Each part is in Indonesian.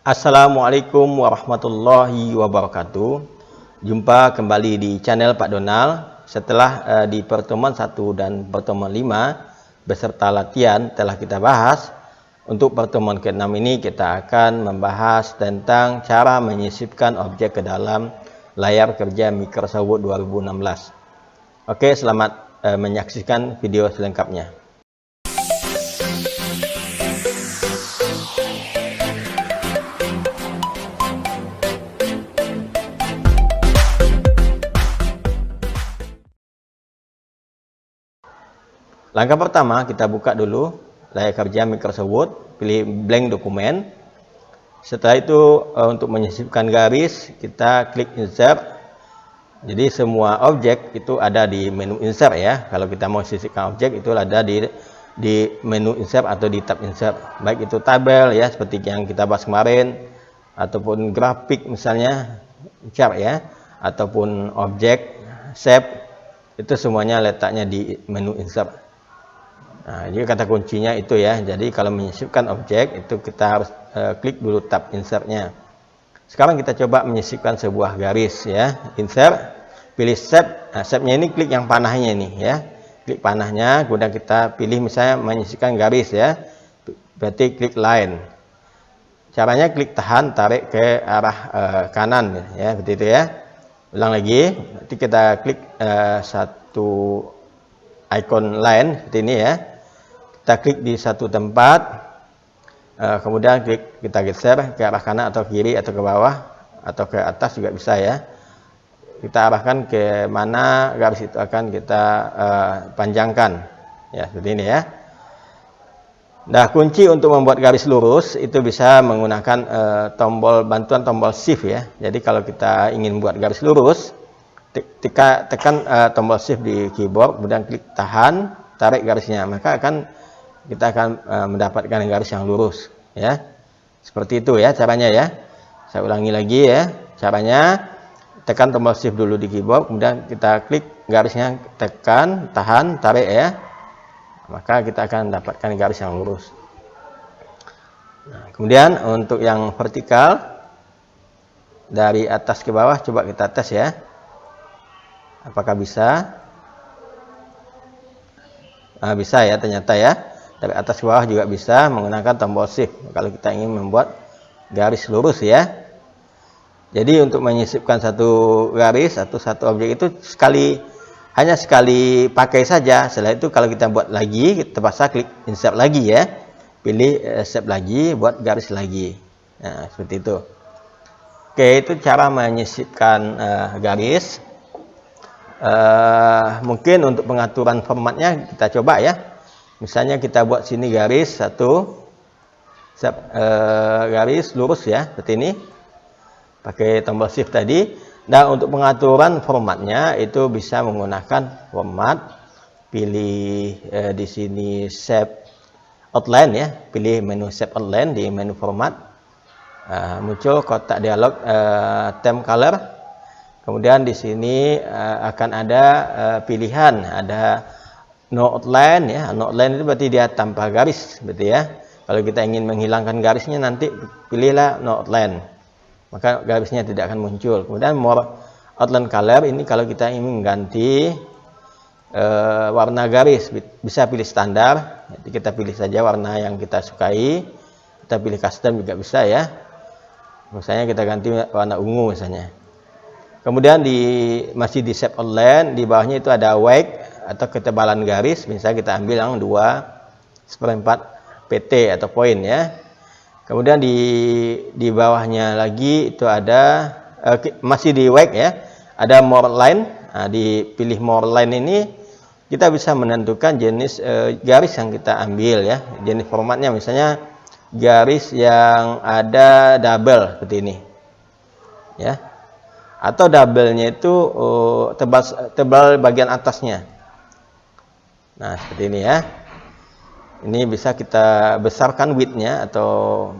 Assalamualaikum warahmatullahi wabarakatuh. Jumpa kembali di channel Pak Donald. Setelah di pertemuan 1 dan pertemuan 5 beserta latihan telah kita bahas, untuk pertemuan ke-6 ini kita akan membahas tentang cara menyisipkan objek ke dalam layar kerja Microsoft Word 2016. Oke, selamat menyaksikan video selengkapnya. Langkah pertama, kita buka dulu layar kerja Microsoft Word, pilih blank dokumen. Setelah itu untuk menyisipkan garis, kita klik insert. Jadi semua objek itu ada di menu insert ya. Kalau kita mau sisipkan objek itu ada di menu insert atau di tab insert. Baik itu tabel ya, seperti yang kita bahas kemarin, ataupun grafik misalnya, chart ya, ataupun objek, shape, itu semuanya letaknya di menu insert. Nah, jadi kata kuncinya itu ya. Jadi kalau menyisipkan objek itu kita harus klik dulu tab insertnya. Sekarang kita coba menyisipkan sebuah garis ya. Insert, pilih shape. Nah, shape-nya ini klik yang panahnya ini ya. Klik panahnya, kemudian kita pilih misalnya menyisipkan garis ya. Berarti klik line. Caranya klik tahan, tarik ke arah kanan ya, seperti itu ya. Ulang lagi. Nanti kita klik satu icon line seperti ini ya. Kita klik di satu tempat, kemudian kita geser ke arah kanan atau kiri atau ke bawah atau ke atas juga bisa ya. Kita arahkan ke mana garis itu akan kita panjangkan ya, seperti ini ya. Nah, kunci untuk membuat garis lurus itu bisa menggunakan bantuan tombol shift ya. Jadi kalau kita ingin buat garis lurus, tekan tombol shift di keyboard, kemudian klik tahan, tarik garisnya, maka kita akan mendapatkan garis yang lurus ya. Seperti itu ya caranya ya. Saya ulangi lagi ya. Caranya tekan tombol shift dulu di keyboard, kemudian kita klik garisnya, tekan, tahan, tarik ya. Maka kita akan mendapatkan garis yang lurus. Nah, kemudian untuk yang vertikal dari atas ke bawah coba kita tes ya. Apakah bisa? Nah, bisa ya ternyata ya. Dari atas ke bawah juga bisa menggunakan tombol shift kalau kita ingin membuat garis lurus ya. Jadi untuk menyisipkan satu garis atau satu objek itu hanya sekali pakai saja. Setelah itu kalau kita buat lagi, kita terpaksa klik insert lagi ya. Pilih shape lagi, buat garis lagi. Nah, seperti itu. Oke, itu cara menyisipkan garis. Mungkin untuk pengaturan formatnya kita coba ya. Misalnya kita buat sini garis garis lurus ya, seperti ini. Pakai tombol shift tadi. Dan untuk pengaturan formatnya itu bisa menggunakan format. Pilih di sini shape outline ya. Pilih menu shape outline di menu format. Muncul kotak dialog theme color. Kemudian di sini akan ada pilihan, ada no outline ya. No outline itu berarti dia tanpa garis, berarti ya. Kalau kita ingin menghilangkan garisnya nanti pilihlah no outline. Maka garisnya tidak akan muncul. Kemudian more outline color ini kalau kita ingin mengganti warna garis, bisa pilih standar. Jadi kita pilih saja warna yang kita sukai. Kita pilih custom juga bisa ya. Misalnya kita ganti warna ungu misalnya. Kemudian masih di shape outline, di bawahnya itu ada weight atau ketebalan garis, misalnya kita ambil yang 2/4 pt atau poin ya. Kemudian di bawahnya lagi itu ada masih di weight ya, ada more line. Nah, dipilih more line ini kita bisa menentukan jenis garis yang kita ambil ya, jenis formatnya, misalnya garis yang ada double seperti ini ya, atau double-nya itu tebal bagian atasnya. Nah, seperti ini ya. Ini bisa kita besarkan width-nya atau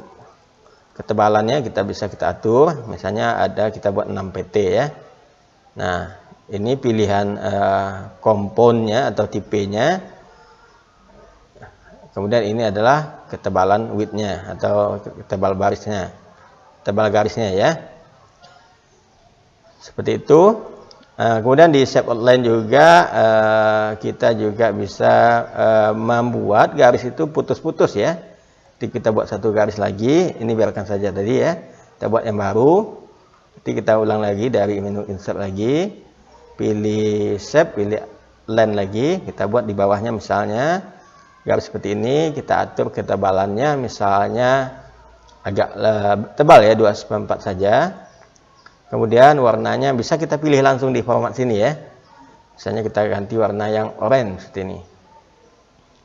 ketebalannya, kita atur. Misalnya kita buat 6 pt ya. Nah, ini pilihan komponnya atau tipenya. Kemudian ini adalah ketebalan width-nya atau ketebal barisnya. tebal garisnya ya. Seperti itu. Kemudian di shape outline juga kita juga bisa membuat garis itu putus-putus ya. Jadi kita buat satu garis lagi, ini biarkan saja tadi ya. Kita buat yang baru. Nanti kita ulang lagi dari menu insert lagi, pilih shape, pilih line lagi, kita buat di bawahnya misalnya garis seperti ini, kita atur ketebalannya misalnya agak tebal ya, 2/4 saja. Kemudian warnanya bisa kita pilih langsung di format sini ya. Misalnya kita ganti warna yang oranye seperti ini.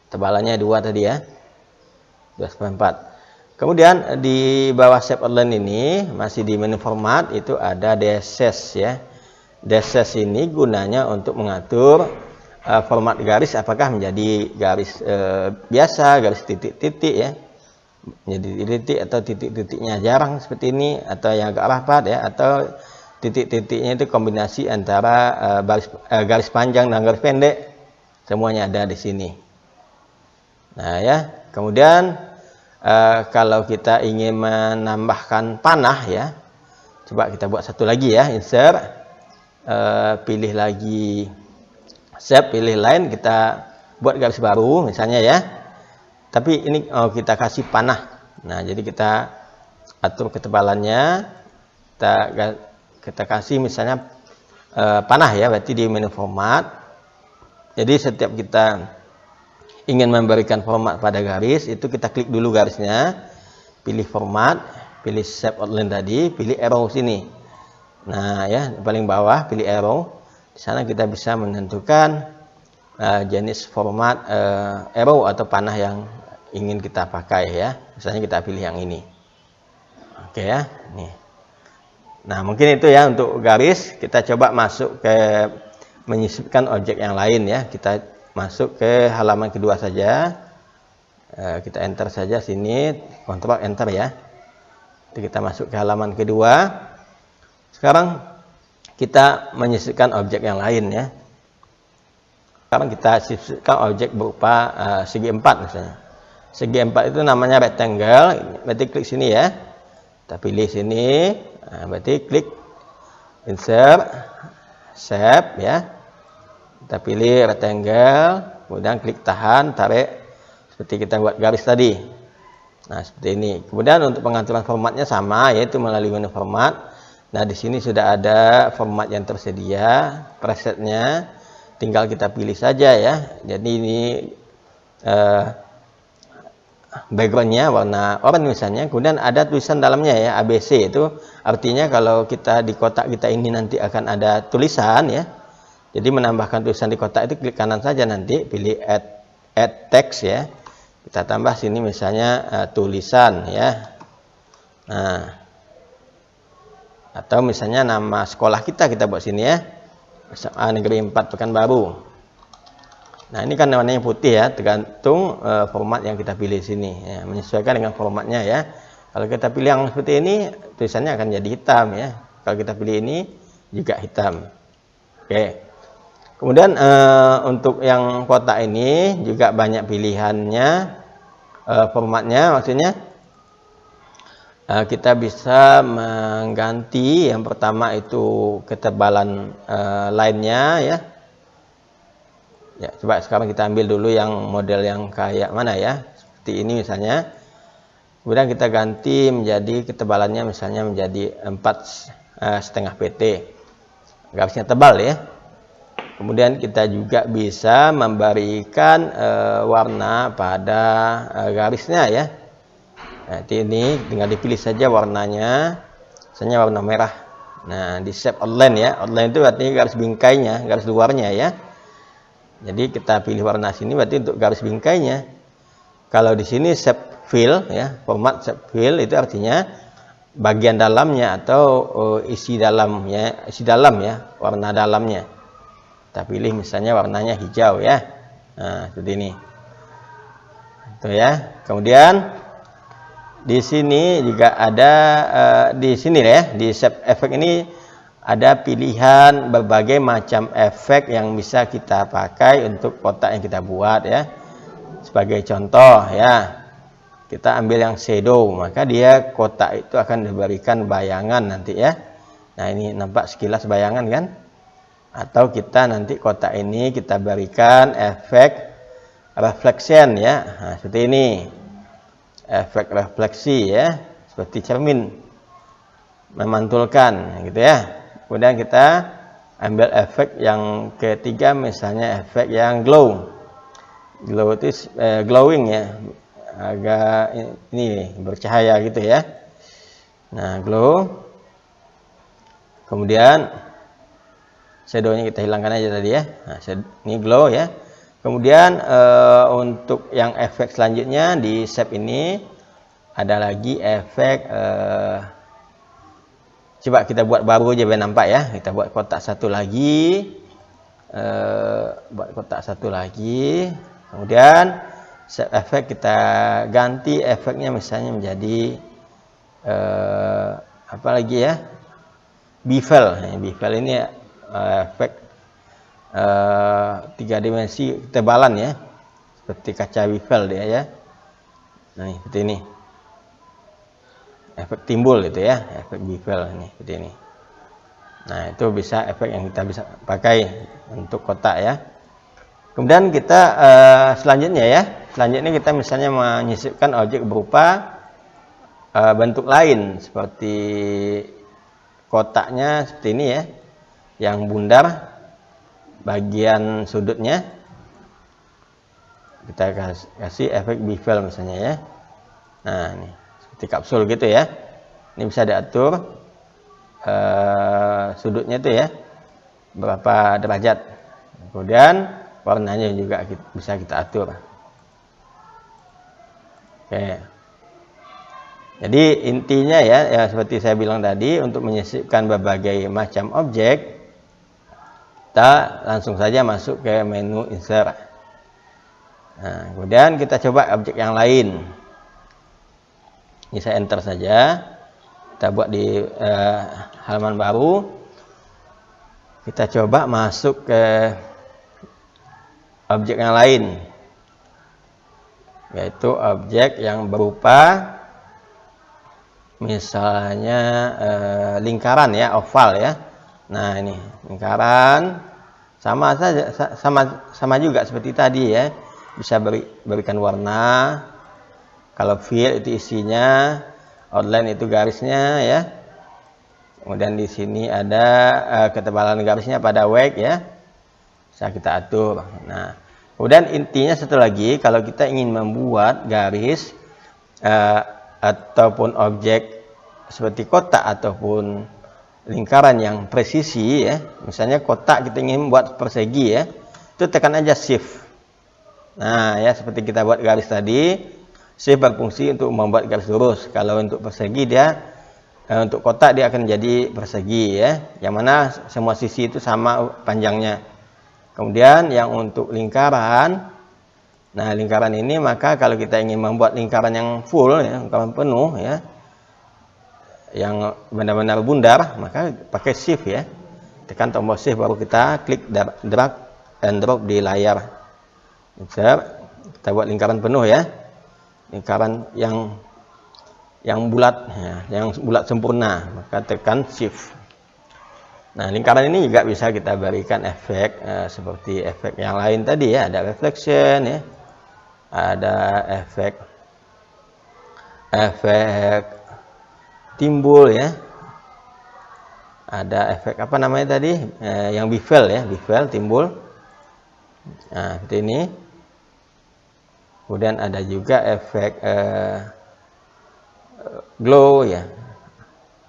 Tebalannya 2 tadi ya. 2/4. Kemudian di bawah shape outline ini masih di menu format itu ada dashes ya. Dashes ini gunanya untuk mengatur format garis apakah menjadi garis biasa, garis titik-titik ya. Menjadi titik atau titik-titiknya jarang seperti ini, atau yang agak rapat ya, atau titik-titiknya itu kombinasi antara garis panjang dan garis pendek, semuanya ada di sini. Nah ya, kemudian kalau kita ingin menambahkan panah ya, coba kita buat satu lagi ya, insert, pilih lagi shape, pilih line, kita buat garis baru misalnya ya. Tapi ini kita kasih panah. Nah, jadi kita atur ketebalannya. Kita kasih misalnya panah ya, berarti di menu format. Jadi setiap kita ingin memberikan format pada garis, itu kita klik dulu garisnya, pilih format, pilih shape outline tadi, pilih arrow sini. Nah, ya, paling bawah pilih arrow. Di sana kita bisa menentukan jenis format arrow atau panah yang ingin kita pakai ya. Misalnya kita pilih yang ini. Oke ya, nih. Nah, mungkin itu ya untuk garis. Kita coba masuk ke menyisipkan objek yang lain ya. Kita masuk ke halaman kedua saja. Kita enter saja sini, kontrol enter ya. Jadi kita masuk ke halaman kedua. Sekarang kita menyisipkan objek yang lain ya. Sekarang kita sisipkan objek berupa segi 4 misalnya. Segi 4 itu namanya rectangle, berarti klik sini ya. Kita pilih sini, nah, berarti klik insert, shape ya. Kita pilih rectangle, kemudian klik tahan, tarik seperti kita buat garis tadi. Nah, seperti ini. Kemudian untuk pengaturan formatnya sama, yaitu melalui menu format. Nah, di sini sudah ada format yang tersedia, presetnya. Tinggal kita pilih saja ya. Jadi ini backgroundnya warna oranye misalnya, kemudian ada tulisan dalamnya ya, ABC, itu artinya kalau kita di kotak kita ini nanti akan ada tulisan ya. Jadi menambahkan tulisan di kotak itu klik kanan saja, nanti pilih add text ya, kita tambah sini misalnya tulisan ya. Nah, atau misalnya nama sekolah kita buat sini ya, SMA Negeri 4 Pekanbaru. Nah, ini kan warnanya putih ya, tergantung format yang kita pilih sini ya, menyesuaikan dengan formatnya ya. Kalau kita pilih yang seperti ini, tulisannya akan jadi hitam ya. Kalau kita pilih ini juga hitam. Oke. Kemudian untuk yang kotak ini juga banyak pilihannya, formatnya maksudnya. Kita bisa mengganti yang pertama itu ketebalan line-nya ya. Ya, coba sekarang kita ambil dulu yang model yang kayak mana ya, seperti ini misalnya. Kemudian kita ganti menjadi ketebalannya misalnya menjadi 4,5 pt, garisnya tebal ya. Kemudian kita juga bisa memberikan warna pada garisnya ya. Nah, ini tinggal dipilih saja warnanya, misalnya warna merah. Nah, di shape outline ya, outline itu artinya garis bingkainya, garis luarnya ya. Jadi kita pilih warna sini berarti untuk garis bingkainya. Kalau di sini shape fill ya, format shape fill itu artinya bagian dalamnya atau isi dalam ya, warna dalamnya. Kita pilih misalnya warnanya hijau ya. Nah, seperti ini. Itu ya. Kemudian di sini juga ada di sini ya, di shape effect ini ada pilihan berbagai macam efek yang bisa kita pakai untuk kotak yang kita buat ya. Sebagai contoh ya, kita ambil yang shadow, maka dia kotak itu akan diberikan bayangan nanti ya. Nah, ini nampak sekilas bayangan kan? Atau kita nanti kotak ini kita berikan efek reflection ya. Nah, seperti ini. Efek refleksi ya, seperti cermin memantulkan gitu ya. Kemudian kita ambil efek yang ketiga, misalnya efek yang glow. Glow itu glowing ya, agak ini bercahaya gitu ya. Nah, glow. Kemudian shadownya kita hilangkan aja tadi ya. Nah, ini glow ya. Kemudian untuk yang efek selanjutnya di shape ini ada lagi efek coba kita buat baru aja biar nampak ya. Kita buat kotak satu lagi, kemudian shape efek kita ganti efeknya, misalnya menjadi apa lagi ya, bevel. Bevel ini efek 3 dimensi ketebalan ya, seperti kaca bevel dia ya. Nah, seperti ini efek timbul itu ya, efek bevel ini seperti ini. Nah, itu bisa efek yang kita bisa pakai untuk kotak ya. Kemudian kita selanjutnya kita misalnya menyisipkan objek berupa bentuk lain, seperti kotaknya seperti ini ya, yang bundar bagian sudutnya, kita kasih efek bevel misalnya ya. Nah, ini seperti kapsul gitu ya. Ini bisa diatur sudutnya itu ya, berapa derajat. Kemudian warnanya juga bisa kita atur. Oke. Jadi intinya ya seperti saya bilang tadi, untuk menyisipkan berbagai macam objek, kita langsung saja masuk ke menu insert. Nah, kemudian kita coba objek yang lain. Ini saya enter saja. Kita buat di halaman baru. Kita coba masuk ke objek yang lain, yaitu objek yang berupa misalnya lingkaran ya, oval ya. Nah, ini lingkaran sama juga seperti tadi ya, bisa berikan warna. Kalau fill itu isinya, outline itu garisnya ya. Kemudian di sini ada ketebalan garisnya pada wax ya, bisa kita atur. Nah, kemudian intinya satu lagi, kalau kita ingin membuat garis ataupun objek seperti kotak ataupun lingkaran yang presisi ya, misalnya kotak kita ingin buat persegi ya, itu tekan aja shift. Nah ya, seperti kita buat garis tadi, shift berfungsi untuk membuat garis lurus. Kalau untuk persegi dia, untuk kotak dia akan jadi persegi ya, yang mana semua sisi itu sama panjangnya. Kemudian yang untuk lingkaran, nah lingkaran ini, maka kalau kita ingin membuat lingkaran yang full ya, lingkaran penuh ya, yang benar-benar bundar, maka pakai shift ya, tekan tombol shift, baru kita klik drag and drop di layar. Kita buat lingkaran penuh ya, lingkaran yang bulat ya, yang bulat sempurna, maka tekan shift. Nah, lingkaran ini juga bisa kita berikan efek seperti efek yang lain tadi ya, ada reflection ya, ada efek timbul ya, ada efek apa namanya tadi, yang bevel ya, bevel timbul. Nah, seperti ini. Kemudian ada juga efek glow ya,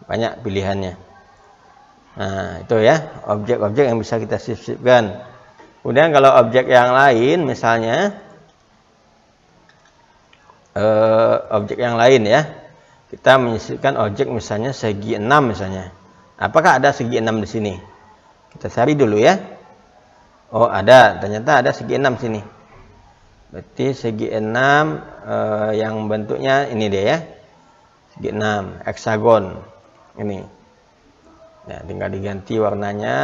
banyak pilihannya. Nah, itu ya objek-objek yang bisa kita sisipkan. Kemudian kalau objek yang lain, misalnya objek yang lain ya, kita menyisipkan objek misalnya segi 6 misalnya. Apakah ada segi 6 di sini? Kita cari dulu ya. Oh, ada, ternyata ada segi 6 sini. Berarti segi 6 yang bentuknya ini dia ya. Segi 6, heksagon. Ini. Ya, tinggal diganti warnanya.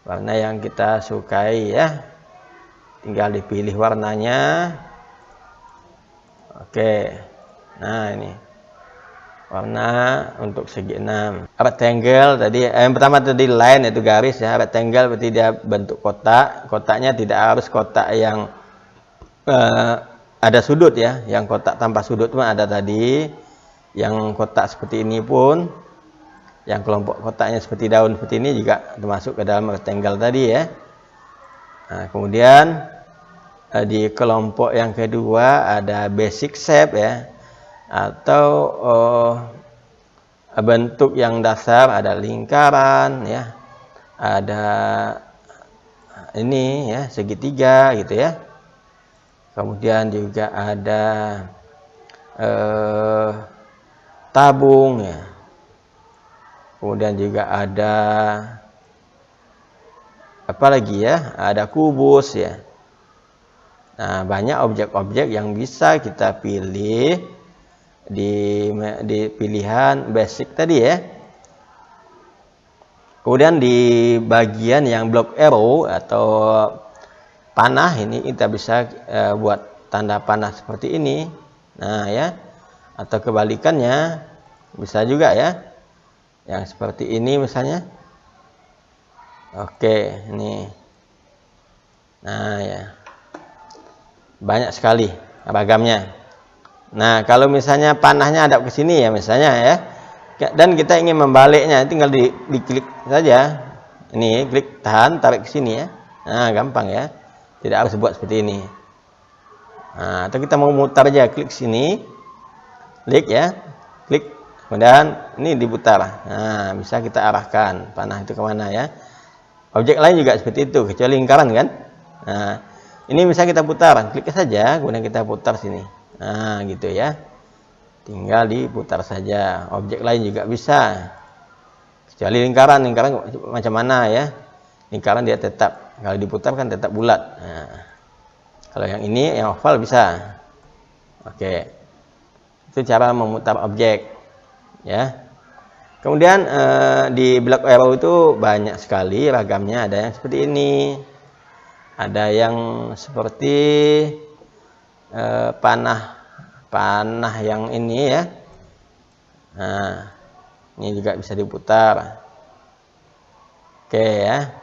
Warna yang kita sukai ya. Tinggal dipilih warnanya. Oke. Nah, ini warna untuk segi 6. Rectangle tadi yang pertama tadi line itu garis ya. Rectangle berarti dia bentuk kotak. Kotaknya tidak harus kotak yang ada sudut ya. Yang kotak tanpa sudut pun ada tadi. Yang kotak seperti ini pun, yang kelompok kotaknya seperti daun seperti ini juga termasuk ke dalam rectangle tadi ya. Nah, kemudian di kelompok yang kedua ada basic shape ya, atau bentuk yang dasar, ada lingkaran ya, ada ini ya segitiga gitu ya. Kemudian juga ada tabung ya. Kemudian juga ada apa lagi ya? Ada kubus ya. Nah, banyak objek-objek yang bisa kita pilih di pilihan basic tadi ya. Kemudian di bagian yang block arrow atau panah ini kita bisa buat tanda panah seperti ini. Nah, ya. Atau kebalikannya bisa juga ya. Yang seperti ini misalnya. Oke, ini. Nah, ya. Banyak sekali ragamnya. Nah, kalau misalnya panahnya ada ke sini ya misalnya ya. Dan kita ingin membaliknya, tinggal diklik saja. Ini klik tahan, tarik ke sini ya. Nah, gampang ya. Tidak harus buat seperti ini. Nah, atau kita mau mutar aja, klik sini. Klik ya. Klik. Kemudian ini diputar. Nah, bisa kita arahkan panah itu kemana ya. Objek lain juga seperti itu, kecuali lingkaran kan. Nah, ini bisa kita putar, klik saja, kemudian kita putar sini. Nah, gitu ya. Tinggal diputar saja. Objek lain juga bisa. Kecuali lingkaran macam mana ya. Lingkaran dia tetap, kalau diputar kan tetap bulat. Nah, kalau yang ini, yang oval bisa. Oke. Itu cara memutar objek. Ya. Kemudian di block arrow itu banyak sekali ragamnya. Ada yang seperti ini. Ada yang seperti panah yang ini ya. Nah, ini juga bisa diputar. Oke ya.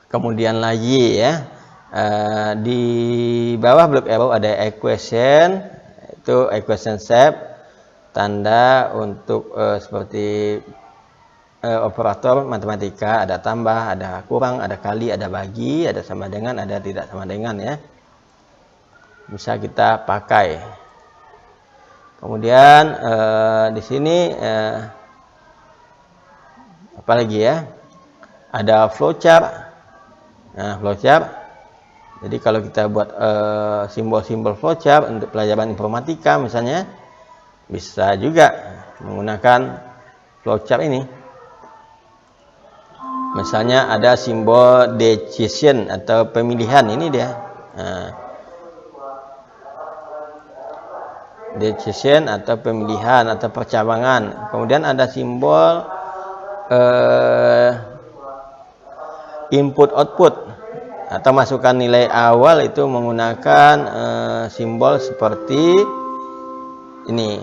Kemudian lagi ya, di bawah block arrow ada equation, itu equation shape, tanda untuk seperti operator matematika, ada tambah, ada kurang, ada kali, ada bagi, ada sama dengan, ada tidak sama dengan ya. Bisa kita pakai. Kemudian di sini apa lagi ya? Ada flowchart. Nah, flowchart. Jadi kalau kita buat simbol-simbol flowchart untuk pelajaran informatika misalnya, bisa juga menggunakan flowchart ini. Misalnya ada simbol decision atau pemilihan, ini dia. Nah, decision atau pemilihan atau percabangan. Kemudian ada simbol input output atau masukkan nilai awal, itu menggunakan simbol seperti ini,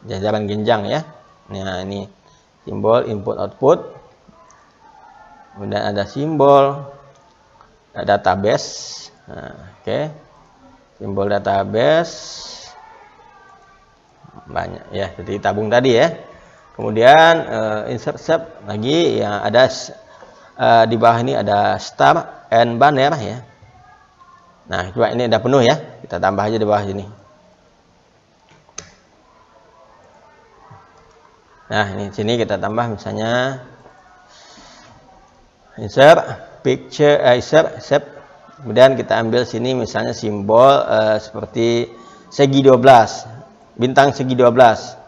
jajaran genjang ya. Nah, ini simbol input output. Kemudian ada simbol database. Nah, oke. Simbol database banyak ya, seperti tabung tadi ya. Kemudian insert shape lagi yang ada di bawah ini ada star and banner ya. Nah, coba ini udah penuh ya. Kita tambah aja di bawah sini. Nah, ini sini kita tambah misalnya insert picture, insert shape. Kemudian kita ambil sini misalnya simbol seperti segi 12, bintang segi 12.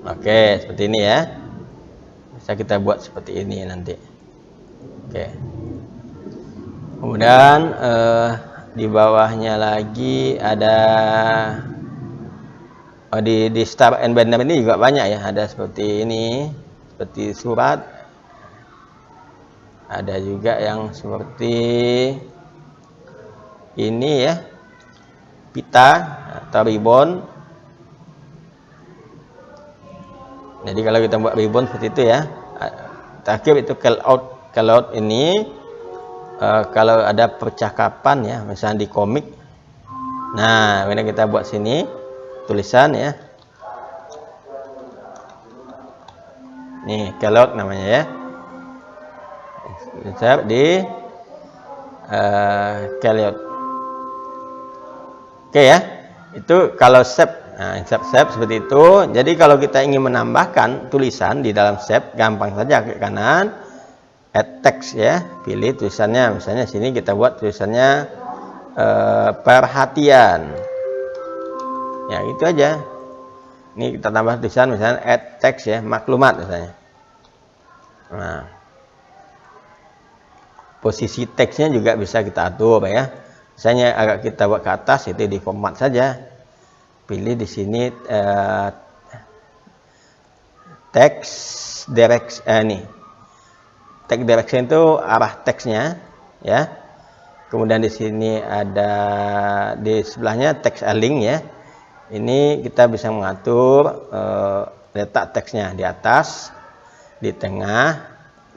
Oke, seperti ini ya. Bisa kita buat seperti ini nanti. Oke. Kemudian di bawahnya lagi ada di star and banner ini juga banyak ya, ada seperti ini, seperti surat. Ada juga yang seperti ini ya, pita atau ribbon. Jadi kalau kita buat ribbon seperti itu ya. Terakhir itu callout ini kalau ada percakapan ya, misalnya di komik. Nah, ini kita buat sini tulisan ya. Nih, callout namanya ya. Insert di callout. Oke ya. Itu kalau shape. Nah, insert shape seperti itu. Jadi kalau kita ingin menambahkan tulisan di dalam shape, gampang saja ke kanan, add text ya. Pilih tulisannya, misalnya sini kita buat tulisannya perhatian. Ya, itu aja. Ini kita tambah tulisan misalnya add text ya, maklumat misalnya. Nah, posisi teksnya juga bisa kita atur ya. Misalnya agak kita buat ke atas, itu di format saja. Pilih di sini text direction nih. Text direction itu arah teksnya ya. Kemudian di sini ada di sebelahnya text align ya. Ini kita bisa mengatur letak teksnya di atas, di tengah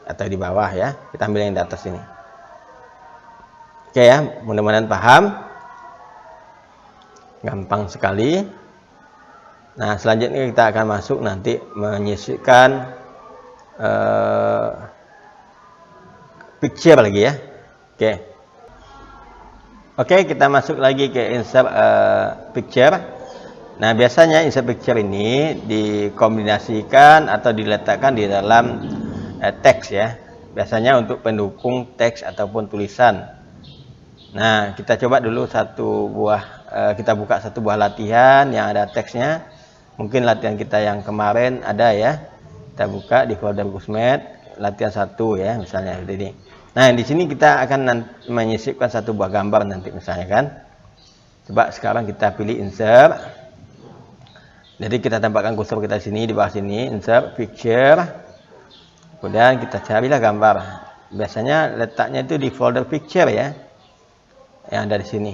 atau di bawah ya. Kita ambil yang di atas ini. Oke ya, mudah-mudahan paham. Gampang sekali. Nah, selanjutnya kita akan masuk nanti menyisipkan picture lagi ya. Oke, kita masuk lagi ke insert picture. Nah, biasanya insert picture ini dikombinasikan atau diletakkan di dalam teks ya. Biasanya untuk pendukung teks ataupun tulisan. Nah, kita coba dulu kita buka satu buah latihan yang ada teksnya. Mungkin latihan kita yang kemarin ada ya. Kita buka di folder Gusmed, latihan 1 ya, misalnya seperti ini. Nah, di sini kita akan menyisipkan satu buah gambar nanti misalnya kan. Coba sekarang kita pilih insert. Jadi kita tempatkan kursor kita sini di bawah sini, insert picture. Kemudian kita carilah gambar. Biasanya letaknya itu di folder picture ya. Yang ada di sini.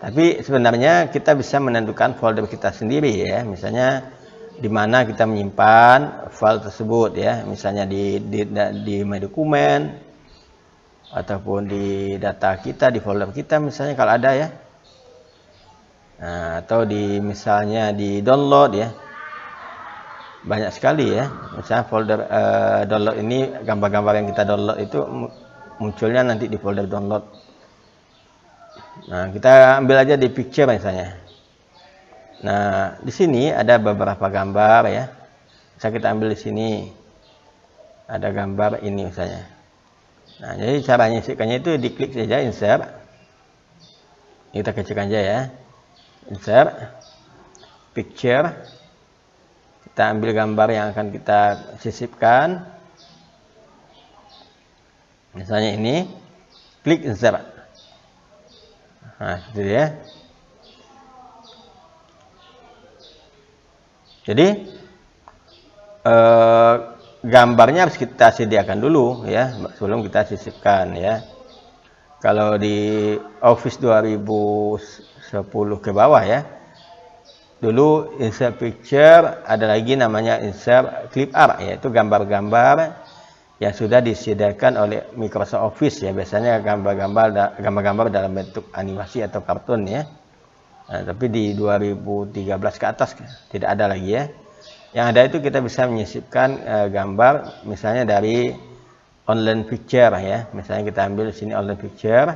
Tapi sebenarnya kita bisa menentukan folder kita sendiri ya. Misalnya di mana kita menyimpan file tersebut ya. Misalnya di My Dokumen ataupun di data kita, di folder kita misalnya kalau ada ya. Nah, atau misalnya di download ya. Banyak sekali ya. Misalnya folder download ini, gambar-gambar yang kita download itu munculnya nanti di folder download. Nah, kita ambil aja di picture misalnya. Nah, di sini ada beberapa gambar ya. Bisa kita ambil di sini. Ada gambar ini misalnya. Nah, jadi cara menyisipkannya itu diklik saja insert. Kita kecilkan aja ya. Insert picture. Kita ambil gambar yang akan kita sisipkan. Misalnya ini, klik insert. Nah, itu ya. Jadi gambarnya harus kita sediakan dulu ya sebelum kita sisipkan ya. Kalau di Office 2010 ke bawah ya. Dulu insert picture, ada lagi namanya insert clip art yaitu gambar-gambar yang sudah disediakan oleh Microsoft Office ya, biasanya gambar-gambar dalam bentuk animasi atau kartun ya. Nah, tapi di 2013 ke atas tidak ada lagi ya. Yang ada itu kita bisa menyisipkan gambar misalnya dari online picture ya. Misalnya kita ambil di sini online picture.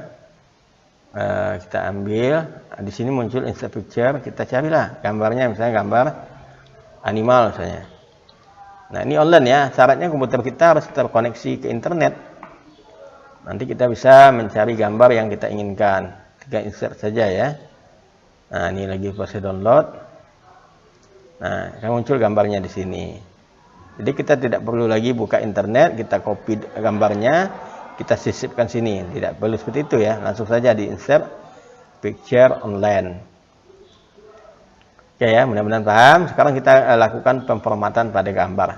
Kita ambil di sini muncul insert picture, kita carilah gambarnya misalnya gambar animal misalnya. Nah, ini online ya, syaratnya komputer kita harus terkoneksi ke internet. Nanti kita bisa mencari gambar yang kita inginkan. Tinggal insert saja ya. Nah, ini lagi proses download. Nah, akan muncul gambarnya di sini. Jadi kita tidak perlu lagi buka internet, kita copy gambarnya, kita sisipkan sini. Tidak perlu seperti itu ya, langsung saja di insert picture online. Oke ya, mudah-mudahan paham. Sekarang kita lakukan pemformatan pada gambar.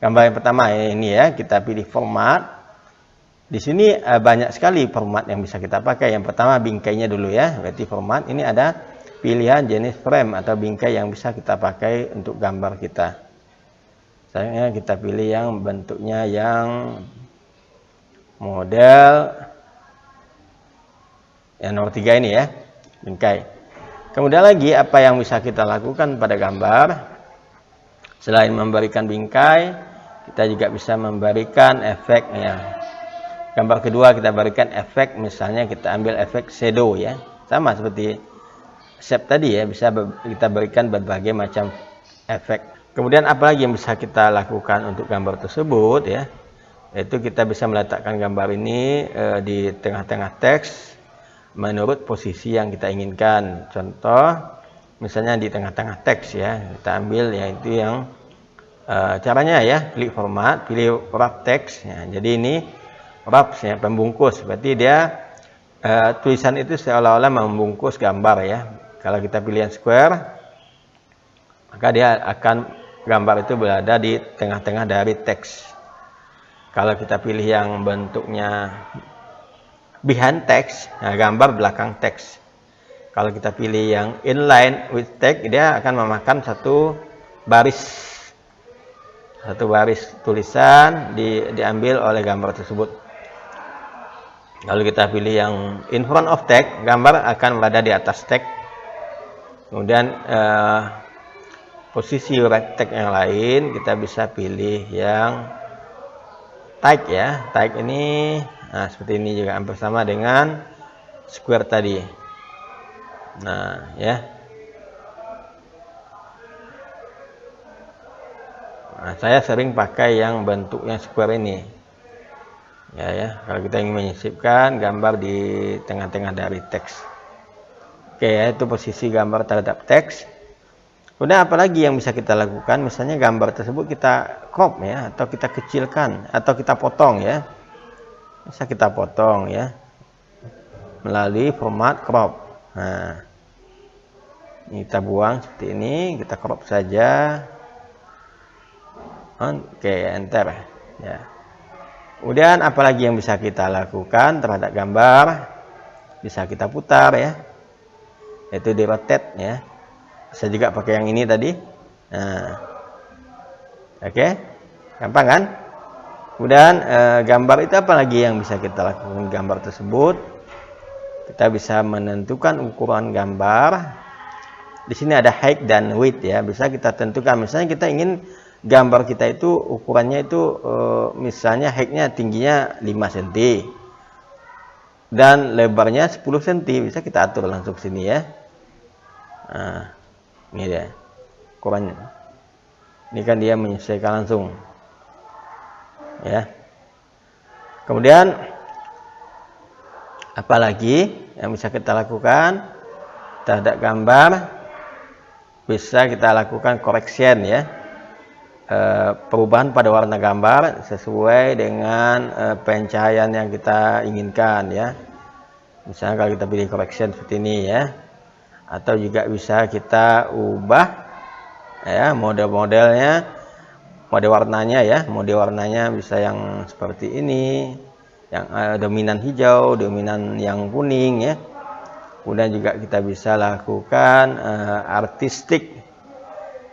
Gambar yang pertama ini ya, kita pilih format. Di sini banyak sekali format yang bisa kita pakai. Yang pertama bingkainya dulu ya. Berarti format ini ada pilihan jenis frame atau bingkai yang bisa kita pakai untuk gambar kita. Misalnya kita pilih yang bentuknya yang model yang nomor 3 ini ya, bingkai. Kemudian lagi apa yang bisa kita lakukan pada gambar? Selain memberikan bingkai, kita juga bisa memberikan efeknya. Gambar kedua kita berikan efek, misalnya kita ambil efek shadow ya. Sama seperti shape tadi ya, bisa kita berikan berbagai macam efek. Kemudian apalagi yang bisa kita lakukan untuk gambar tersebut ya? Yaitu kita bisa meletakkan gambar ini di tengah-tengah teks menurut posisi yang kita inginkan. Contoh, misalnya di tengah-tengah teks ya, kita ambil yaitu yang caranya ya, klik format, pilih wrap text. Ya, jadi ini wrap ya, pembungkus. Berarti dia tulisan itu seolah-olah membungkus gambar ya. Kalau kita pilih yang square, maka dia akan gambar itu berada di tengah-tengah dari teks. Kalau kita pilih yang bentuknya behind text, nah gambar belakang teks. Kalau kita pilih yang inline with text, dia akan memakan satu baris tulisan diambil oleh gambar tersebut. Lalu kita pilih yang in front of text, gambar akan berada di atas text. Kemudian posisi right text yang lain kita bisa pilih yang type ya. Type ini nah seperti ini juga hampir sama dengan square tadi. Nah, ya. Nah, saya sering pakai yang bentuknya square ini. Ya, kalau kita ingin menyisipkan gambar di tengah-tengah dari teks. Oke, ya, itu posisi gambar terhadap teks. Kemudian apalagi yang bisa kita lakukan? Misalnya gambar tersebut kita crop ya, atau kita kecilkan, atau kita potong ya. Bisa kita potong ya, melalui format crop. Nah, ini kita buang seperti ini, kita crop saja. Oke, enter ya. Kemudian apalagi yang bisa kita lakukan terhadap gambar? Bisa kita putar ya, yaitu di rotate ya. Bisa juga pakai yang ini tadi. Nah, oke, gampang kan? Kemudian gambar itu apalagi yang bisa kita lakukan gambar tersebut? Kita bisa menentukan ukuran gambar. Di sini ada height dan width ya. Bisa kita tentukan. Misalnya kita ingin gambar kita itu ukurannya itu misalnya height-nya tingginya 5 cm dan lebarnya 10 cm, bisa kita atur langsung sini ya. Nah, ini dia ukurannya. Ini kan dia menyesuaikan langsung ya. Kemudian apalagi yang bisa kita lakukan terhadap gambar? Bisa kita lakukan correction ya. Perubahan pada warna gambar sesuai dengan pencahayaan yang kita inginkan ya. Misalnya kalau kita pilih correction seperti ini ya, atau juga bisa kita ubah ya mode-modelnya, mode warnanya ya. Mode warnanya bisa yang seperti ini, yang dominan hijau, dominan yang kuning ya. Kemudian juga kita bisa lakukan artistik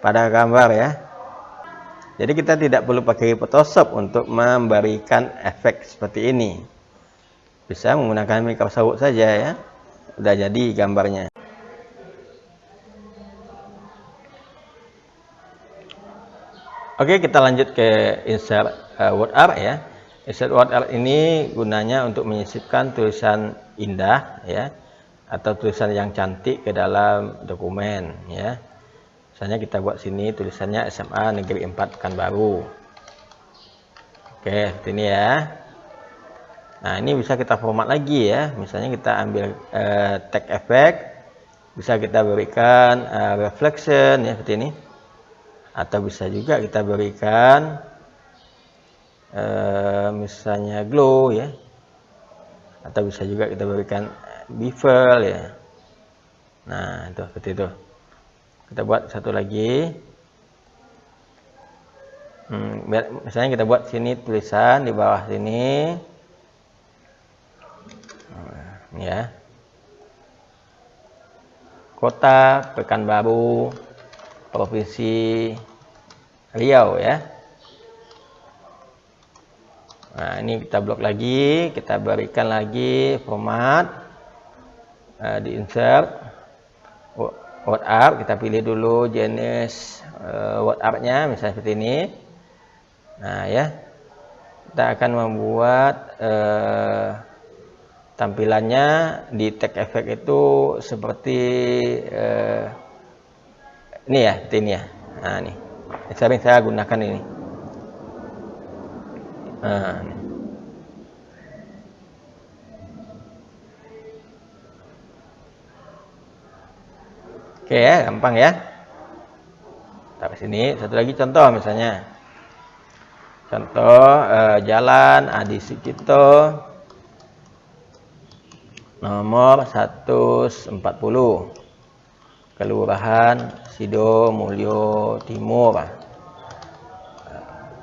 pada gambar ya. Jadi kita tidak perlu pakai Photoshop untuk memberikan efek seperti ini. Bisa menggunakan Microsoft Word saja ya. Sudah jadi gambarnya. Oke, kita lanjut ke insert word art ya. Insert word art ini gunanya untuk menyisipkan tulisan indah ya, atau tulisan yang cantik ke dalam dokumen ya. Misalnya kita buat sini tulisannya SMA Negeri 4 Pekanbaru. Oke, seperti ini ya. Nah, ini bisa kita format lagi ya. Misalnya kita ambil tag effect, bisa kita berikan reflection ya seperti ini. Atau bisa juga kita berikan misalnya glow ya. Atau bisa juga kita berikan bevel ya. Nah, itu seperti itu. Kita buat satu lagi. Misalnya kita buat sini tulisan di bawah sini. ya. Kota Pekanbaru, Provinsi Riau ya. Nah, ini kita blok lagi, kita berikan lagi format, di insert word art, kita pilih dulu jenis word art-nya, misalnya seperti ini. Nah ya, kita akan membuat tampilannya di tag effect itu seperti ini ya, seperti ini ya. Nah ini sering saya gunakan ini. Nah, ini. Oke ya, gampang ya. Taruh sini. Satu lagi contoh misalnya. Contoh Jalan Adi Sucipto nomor 140, Kelurahan Sido Mulyo Timur,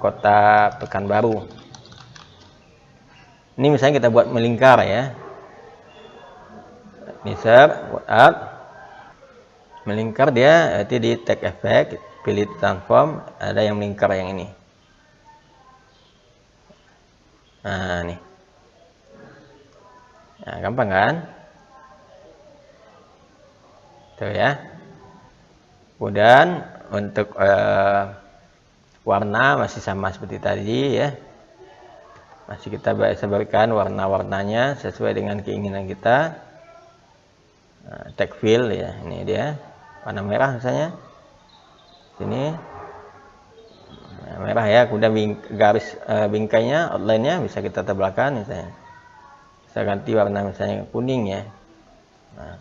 Kota Pekanbaru. Ini misalnya kita buat melingkar ya. Insert word art, melingkar dia, nanti di tag effect, pilih transform, ada yang melingkar yang ini. Nah nih, nah gampang kan? Tuh ya. Kemudian untuk warna masih sama seperti tadi ya. Masih kita bisa berikan warna-warnanya sesuai dengan keinginan kita. Nah, tag fill ya, ini dia warna merah misalnya. Sini nah, merah ya. Kemudian garis bingkainya, outline-nya bisa kita tebalkan misalnya. Bisa ganti warna misalnya kuning ya. Nah,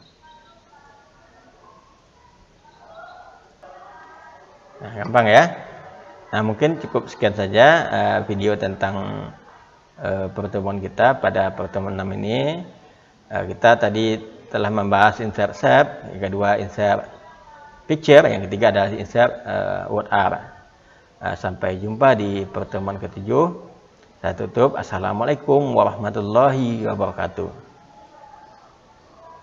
gampang ya. Nah, mungkin cukup sekian saja video tentang pertemuan kita pada pertemuan 6 ini. Kita tadi telah membahas insert shape, yang kedua insert picture, yang ketiga adalah insert word art. Sampai jumpa di pertemuan ke-7. Saya tutup. Assalamualaikum warahmatullahi wabarakatuh.